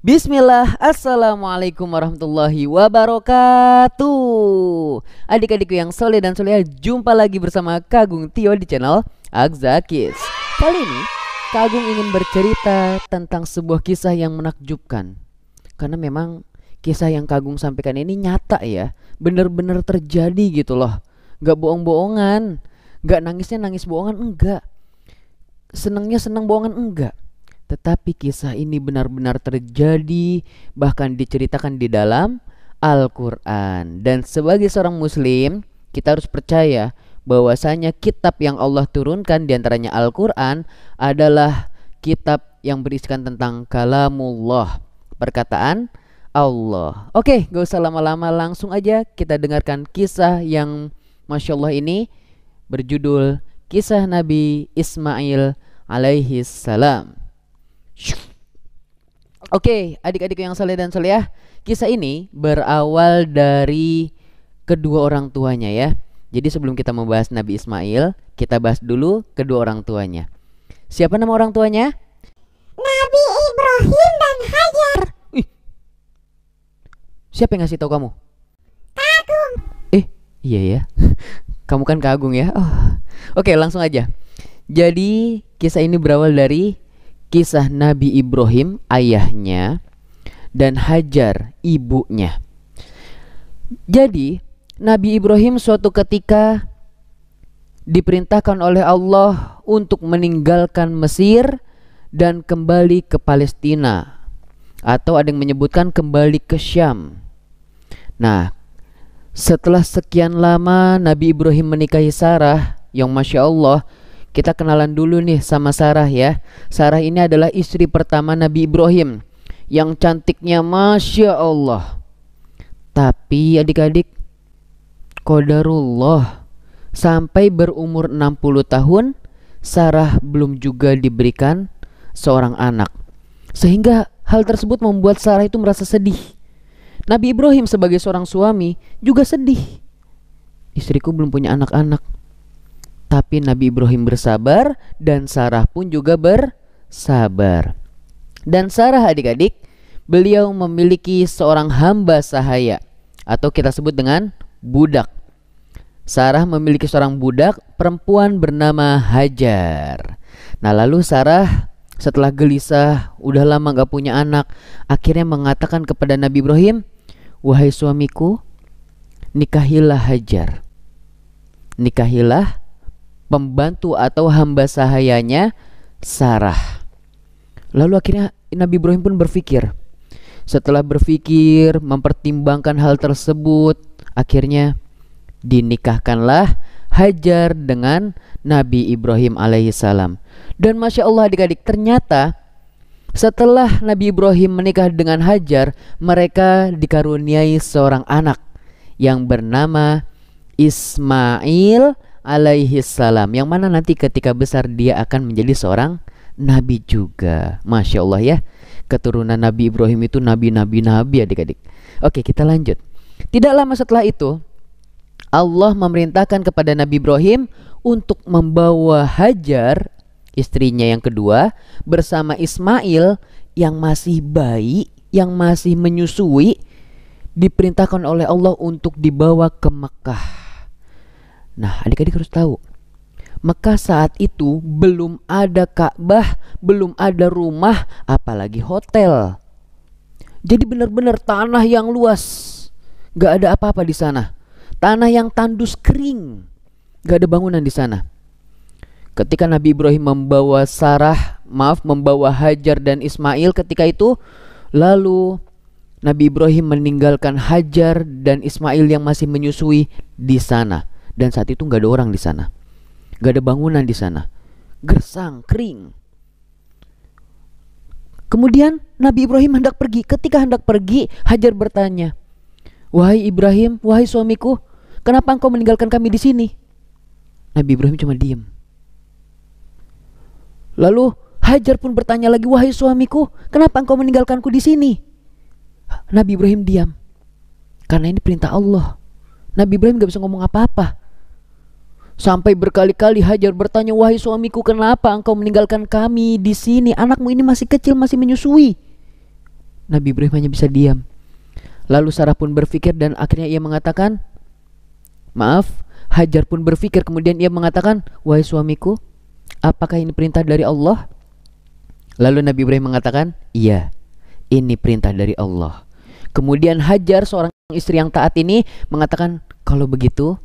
Bismillah, Assalamualaikum warahmatullahi wabarakatuh. Adik-adikku yang soleh dan solehah, jumpa lagi bersama Kagung Tio di channel Agzakis. Kali ini Kagung ingin bercerita tentang sebuah kisah yang menakjubkan. Karena memang kisah yang Kagung sampaikan ini nyata ya, bener-bener terjadi gitu loh. Gak bohong-bohongan, gak nangisnya nangis bohongan, enggak. Senengnya seneng bohongan, enggak. Tetapi kisah ini benar-benar terjadi, bahkan diceritakan di dalam Al-Quran. Dan sebagai seorang muslim, kita harus percaya bahwasanya kitab yang Allah turunkan, diantaranya Al-Quran, adalah kitab yang berisikan tentang kalamullah, perkataan Allah. Oke, gak usah lama-lama, langsung aja kita dengarkan kisah yang Masya Allah ini, berjudul Kisah Nabi Ismail alaihi salam. Oke, adik-adik yang saleh dan salehah, kisah ini berawal dari kedua orang tuanya ya. Jadi sebelum kita membahas Nabi Ismail, kita bahas dulu kedua orang tuanya. Siapa nama orang tuanya? Nabi Ibrahim dan Hajar. Ih, siapa yang ngasih tahu kamu? Kagum. Iya ya. Kamu kan Kagung ya. Oke, langsung aja. Jadi kisah ini berawal dari kisah Nabi Ibrahim ayahnya dan Hajar ibunya. Jadi Nabi Ibrahim suatu ketika diperintahkan oleh Allah untuk meninggalkan Mesir dan kembali ke Palestina, atau ada yang menyebutkan kembali ke Syam. Nah, setelah sekian lama Nabi Ibrahim menikahi Sarah, yang Masya Allah, kita kenalan dulu nih sama Sarah ya. Sarah ini adalah istri pertama Nabi Ibrahim, yang cantiknya Masya Allah. Tapi adik-adik, qadarullah, sampai berumur 60 tahun Sarah belum juga diberikan seorang anak. Sehingga hal tersebut membuat Sarah itu merasa sedih. Nabi Ibrahim sebagai seorang suami juga sedih. Istriku belum punya anak-anak. Tapi Nabi Ibrahim bersabar dan Sarah pun juga bersabar. Dan Sarah adik-adik, beliau memiliki seorang hamba sahaya, atau kita sebut dengan budak. Sarah memiliki seorang budak perempuan bernama Hajar. Nah, lalu Sarah setelah gelisah, udah lama gak punya anak, akhirnya mengatakan kepada Nabi Ibrahim, "Wahai suamiku, nikahilah Hajar. Nikahilah pembantu atau hamba sahayanya Sarah." Lalu akhirnya Nabi Ibrahim pun berpikir. Setelah berpikir, mempertimbangkan hal tersebut, akhirnya dinikahkanlah Hajar dengan Nabi Ibrahim alaihissalam. Dan Masya Allah adik-adik, ternyata setelah Nabi Ibrahim menikah dengan Hajar, mereka dikaruniai seorang anak yang bernama Ismail alaihissalam, yang mana nanti ketika besar dia akan menjadi seorang nabi juga. Masya Allah ya, keturunan Nabi Ibrahim itu nabi-nabi adik-adik. Oke, kita lanjut. Tidak lama setelah itu, Allah memerintahkan kepada Nabi Ibrahim untuk membawa Hajar, istrinya yang kedua, bersama Ismail yang masih bayi, yang masih menyusui, diperintahkan oleh Allah untuk dibawa ke Mekah. Nah, adik-adik harus tahu, Mekah saat itu belum ada Ka'bah, belum ada rumah, apalagi hotel. Jadi benar-benar tanah yang luas, gak ada apa-apa di sana. Tanah yang tandus kering, gak ada bangunan di sana. Ketika Nabi Ibrahim membawa membawa Hajar dan Ismail ketika itu, lalu Nabi Ibrahim meninggalkan Hajar dan Ismail yang masih menyusui di sana. Dan saat itu gak ada orang di sana, gak ada bangunan di sana, gersang, kering. Kemudian Nabi Ibrahim hendak pergi. Ketika hendak pergi, Hajar bertanya, "Wahai Ibrahim, wahai suamiku, kenapa engkau meninggalkan kami di sini?" Nabi Ibrahim cuma diam. Lalu Hajar pun bertanya lagi, "Wahai suamiku, kenapa engkau meninggalkanku di sini?" Nabi Ibrahim diam. Karena ini perintah Allah. Nabi Ibrahim gak bisa ngomong apa-apa. Sampai berkali-kali Hajar bertanya, "Wahai suamiku, kenapa engkau meninggalkan kami di sini? Anakmu ini masih kecil, masih menyusui." Nabi Ibrahim hanya bisa diam. Lalu Sarah pun berpikir dan akhirnya ia mengatakan, maaf, Hajar pun berpikir kemudian ia mengatakan, wahai suamiku, apakah ini perintah dari Allah? Lalu Nabi Ibrahim mengatakan, iya, ini perintah dari Allah. Kemudian Hajar, seorang istri yang taat ini, mengatakan, kalau begitu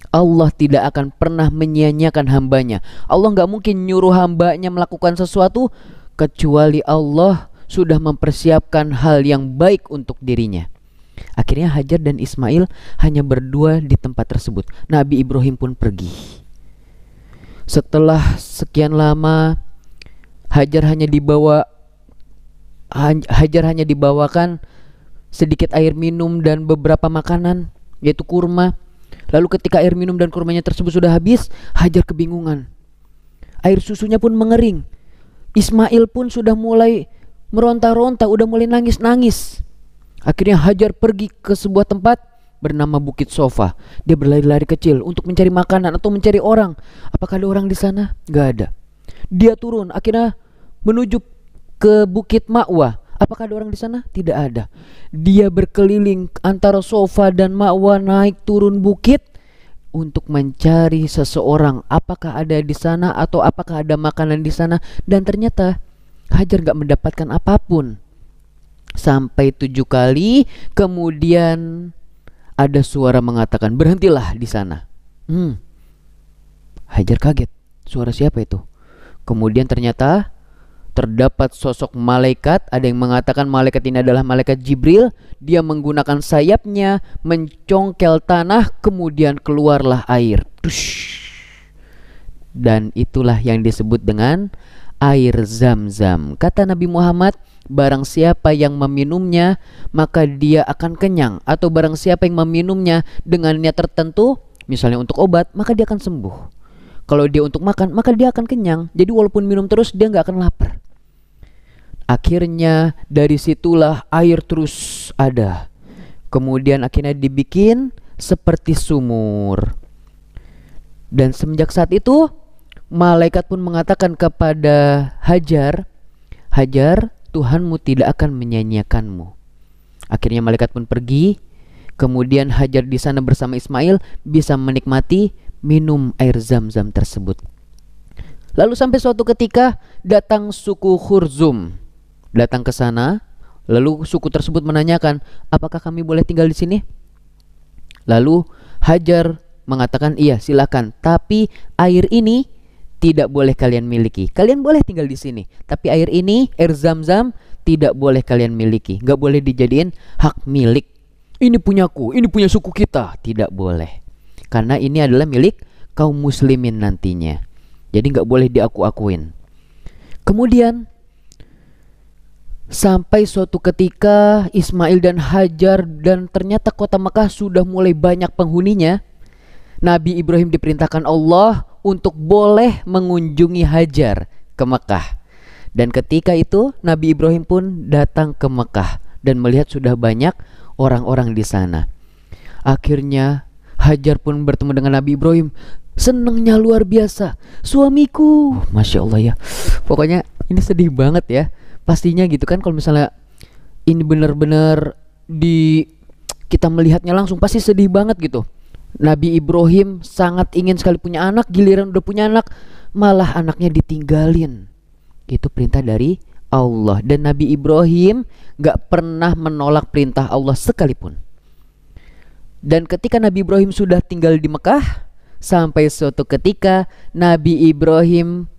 Allah tidak akan pernah menyia-nyiakan hambanya. Allah gak mungkin nyuruh hambanya melakukan sesuatu kecuali Allah sudah mempersiapkan hal yang baik untuk dirinya. Akhirnya Hajar dan Ismail hanya berdua di tempat tersebut. Nabi Ibrahim pun pergi. Setelah sekian lama Hajar hanya dibawakan sedikit air minum dan beberapa makanan, yaitu kurma. Lalu ketika air minum dan kurmanya tersebut sudah habis, Hajar kebingungan. Air susunya pun mengering. Ismail pun sudah mulai meronta-ronta, udah mulai nangis-nangis. Akhirnya Hajar pergi ke sebuah tempat bernama Bukit Sofa. Dia berlari-lari kecil untuk mencari makanan atau mencari orang. Apakah ada orang di sana? Gak ada. Dia turun, akhirnya menuju ke Bukit Ma'wa. Apakah ada orang di sana? Tidak ada. Dia berkeliling antara Sofa dan Ma'wa, naik turun bukit untuk mencari seseorang. Apakah ada di sana atau apakah ada makanan di sana? Dan ternyata Hajar gak mendapatkan apapun. Sampai 7 kali, kemudian ada suara mengatakan, berhentilah di sana. Hajar kaget, suara siapa itu? Kemudian ternyata terdapat sosok malaikat. Ada yang mengatakan malaikat ini adalah malaikat Jibril. Dia menggunakan sayapnya mencongkel tanah, kemudian keluarlah air. Tush. Dan itulah yang disebut dengan air Zam-Zam. Kata Nabi Muhammad, barang siapa yang meminumnya maka dia akan kenyang, atau barang siapa yang meminumnya dengan niat tertentu, misalnya untuk obat, maka dia akan sembuh. Kalau dia untuk makan, maka dia akan kenyang. Jadi walaupun minum terus, dia gak akan lapar. Akhirnya dari situlah air terus ada. Kemudian akhirnya dibikin seperti sumur. Dan semenjak saat itu malaikat pun mengatakan kepada Hajar, Hajar, Tuhanmu tidak akan menyia-nyiakanmu. Akhirnya malaikat pun pergi. Kemudian Hajar di sana bersama Ismail bisa menikmati minum air Zam-Zam tersebut. Lalu sampai suatu ketika datang suku Khurzum, datang ke sana. Lalu suku tersebut menanyakan, apakah kami boleh tinggal di sini? Lalu Hajar mengatakan, iya silakan, tapi air ini tidak boleh kalian miliki. Kalian boleh tinggal di sini, tapi air ini, air Zam-Zam, tidak boleh kalian miliki. Gak boleh dijadiin hak milik. Ini punyaku, ini punya suku kita. Tidak boleh, karena ini adalah milik kaum muslimin nantinya. Jadi gak boleh diaku-akuin. Kemudian sampai suatu ketika Ismail dan Hajar, dan ternyata kota Mekah sudah mulai banyak penghuninya. Nabi Ibrahim diperintahkan Allah untuk boleh mengunjungi Hajar ke Mekah. Dan ketika itu Nabi Ibrahim pun datang ke Mekah dan melihat sudah banyak orang-orang di sana. Akhirnya Hajar pun bertemu dengan Nabi Ibrahim. Senangnya luar biasa. Suamiku, Masya Allah ya. Pokoknya ini sedih banget ya. Pastinya gitu kan, kalau misalnya ini benar-benar kita melihatnya langsung, pasti sedih banget gitu. Nabi Ibrahim sangat ingin sekali punya anak, giliran udah punya anak malah anaknya ditinggalin. Itu perintah dari Allah, dan Nabi Ibrahim gak pernah menolak perintah Allah sekalipun. Dan ketika Nabi Ibrahim sudah tinggal di Mekah, sampai suatu ketika Nabi Ibrahim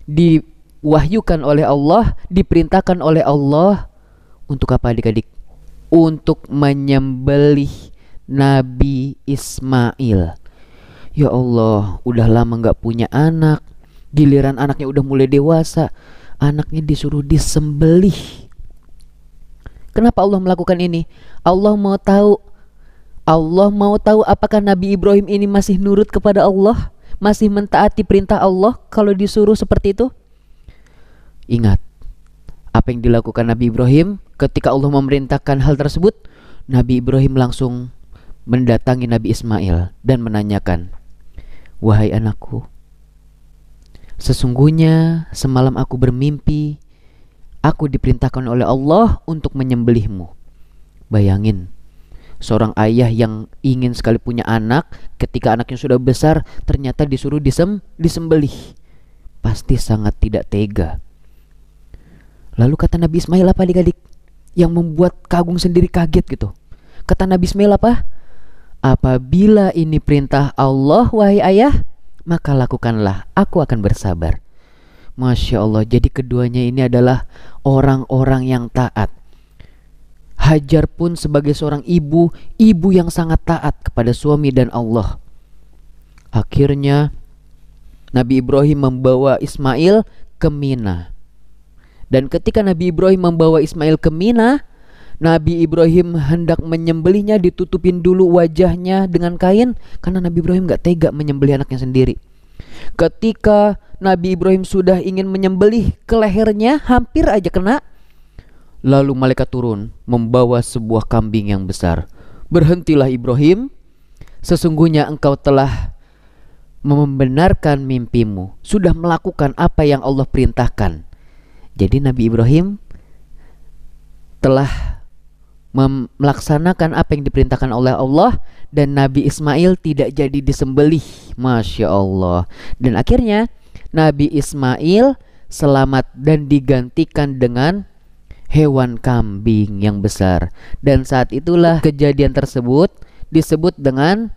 diwahyukan oleh Allah, diperintahkan oleh Allah untuk apa adik-adik? Untuk menyembelih Nabi Ismail. Ya Allah, udah lama gak punya anak, giliran anaknya udah mulai dewasa, anaknya disuruh disembelih. Kenapa Allah melakukan ini? Allah mau tahu apakah Nabi Ibrahim ini masih nurut kepada Allah, masih mentaati perintah Allah kalau disuruh seperti itu. Ingat apa yang dilakukan Nabi Ibrahim ketika Allah memerintahkan hal tersebut. Nabi Ibrahim langsung mendatangi Nabi Ismail dan menanyakan, wahai anakku, sesungguhnya semalam aku bermimpi Aku diperintahkan oleh Allah untuk menyembelihmu. Bayangin, seorang ayah yang ingin sekali punya anak, ketika anaknya sudah besar ternyata disuruh disembelih. Pasti sangat tidak tega. Lalu kata Nabi Ismail apa adik-adik? Yang membuat Kak Agung sendiri kaget gitu. Kata Nabi Ismail apa? Apabila ini perintah Allah wahai ayah, maka lakukanlah, aku akan bersabar. Masya Allah, jadi keduanya ini adalah orang-orang yang taat. Hajar pun sebagai seorang ibu yang sangat taat kepada suami dan Allah. Akhirnya Nabi Ibrahim membawa Ismail ke Mina. Dan ketika Nabi Ibrahim membawa Ismail ke Mina, Nabi Ibrahim hendak menyembelihnya, ditutupin dulu wajahnya dengan kain karena Nabi Ibrahim gak tega menyembelih anaknya sendiri. Ketika Nabi Ibrahim sudah ingin menyembelih, ke lehernya hampir aja kena. Lalu malaikat turun membawa sebuah kambing yang besar. Berhentilah Ibrahim, sesungguhnya engkau telah membenarkan mimpimu, sudah melakukan apa yang Allah perintahkan. Jadi Nabi Ibrahim telah melaksanakan apa yang diperintahkan oleh Allah, dan Nabi Ismail tidak jadi disembelih. Masya Allah. Dan akhirnya Nabi Ismail selamat dan digantikan dengan hewan kambing yang besar. Dan saat itulah kejadian tersebut disebut dengan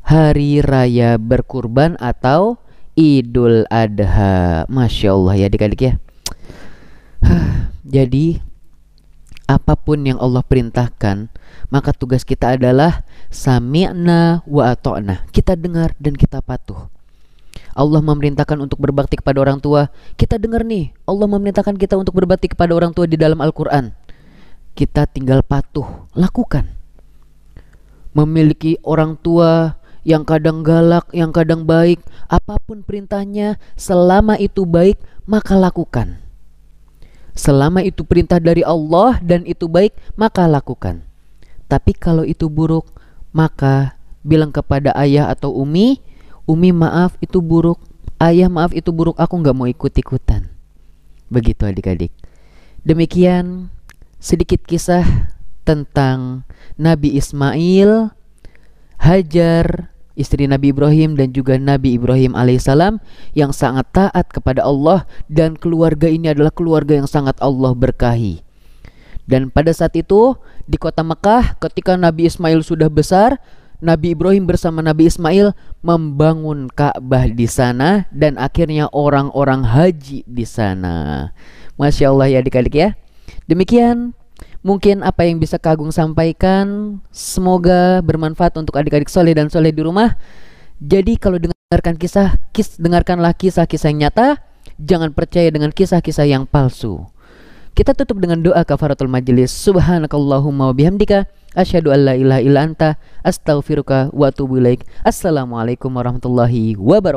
Hari Raya Berkurban atau Idul Adha. Masya Allah ya adik-adik ya. Jadi apapun yang Allah perintahkan, maka tugas kita adalah sami'na wa ata'na. Kita dengar dan kita patuh. Allah memerintahkan untuk berbakti kepada orang tua, kita dengar nih. Allah memerintahkan kita untuk berbakti kepada orang tua di dalam Al-Quran. Kita tinggal patuh, lakukan. Memiliki orang tua yang kadang galak, yang kadang baik, apapun perintahnya, selama itu baik, maka lakukan. Selama itu perintah dari Allah dan itu baik, maka lakukan. Tapi kalau itu buruk, maka bilang kepada ayah atau umi, umi maaf itu buruk, ayah maaf itu buruk, aku gak mau ikut-ikutan. Begitu adik-adik. Demikian sedikit kisah tentang Nabi Ismail, Hajar, istri Nabi Ibrahim, dan juga Nabi Ibrahim alaihissalam yang sangat taat kepada Allah, dan keluarga ini adalah keluarga yang sangat Allah berkahi. Dan pada saat itu di kota Mekah, ketika Nabi Ismail sudah besar, Nabi Ibrahim bersama Nabi Ismail membangun Ka'bah di sana, dan akhirnya orang-orang haji di sana. Masya Allah ya adik-adik ya. Demikian mungkin apa yang bisa Kak Agung sampaikan. Semoga bermanfaat untuk adik-adik soleh dan soleh di rumah. Jadi kalau dengarkan dengarkanlah kisah-kisah yang nyata. Jangan percaya dengan kisah-kisah yang palsu. Kita tutup dengan doa kafaratul majelis. Subhanakallahumma wa bihamdika asyhadu an la ilaha illa anta astaghfiruka wa atubu ilaik. Assalamualaikum warahmatullahi wabarakatuh.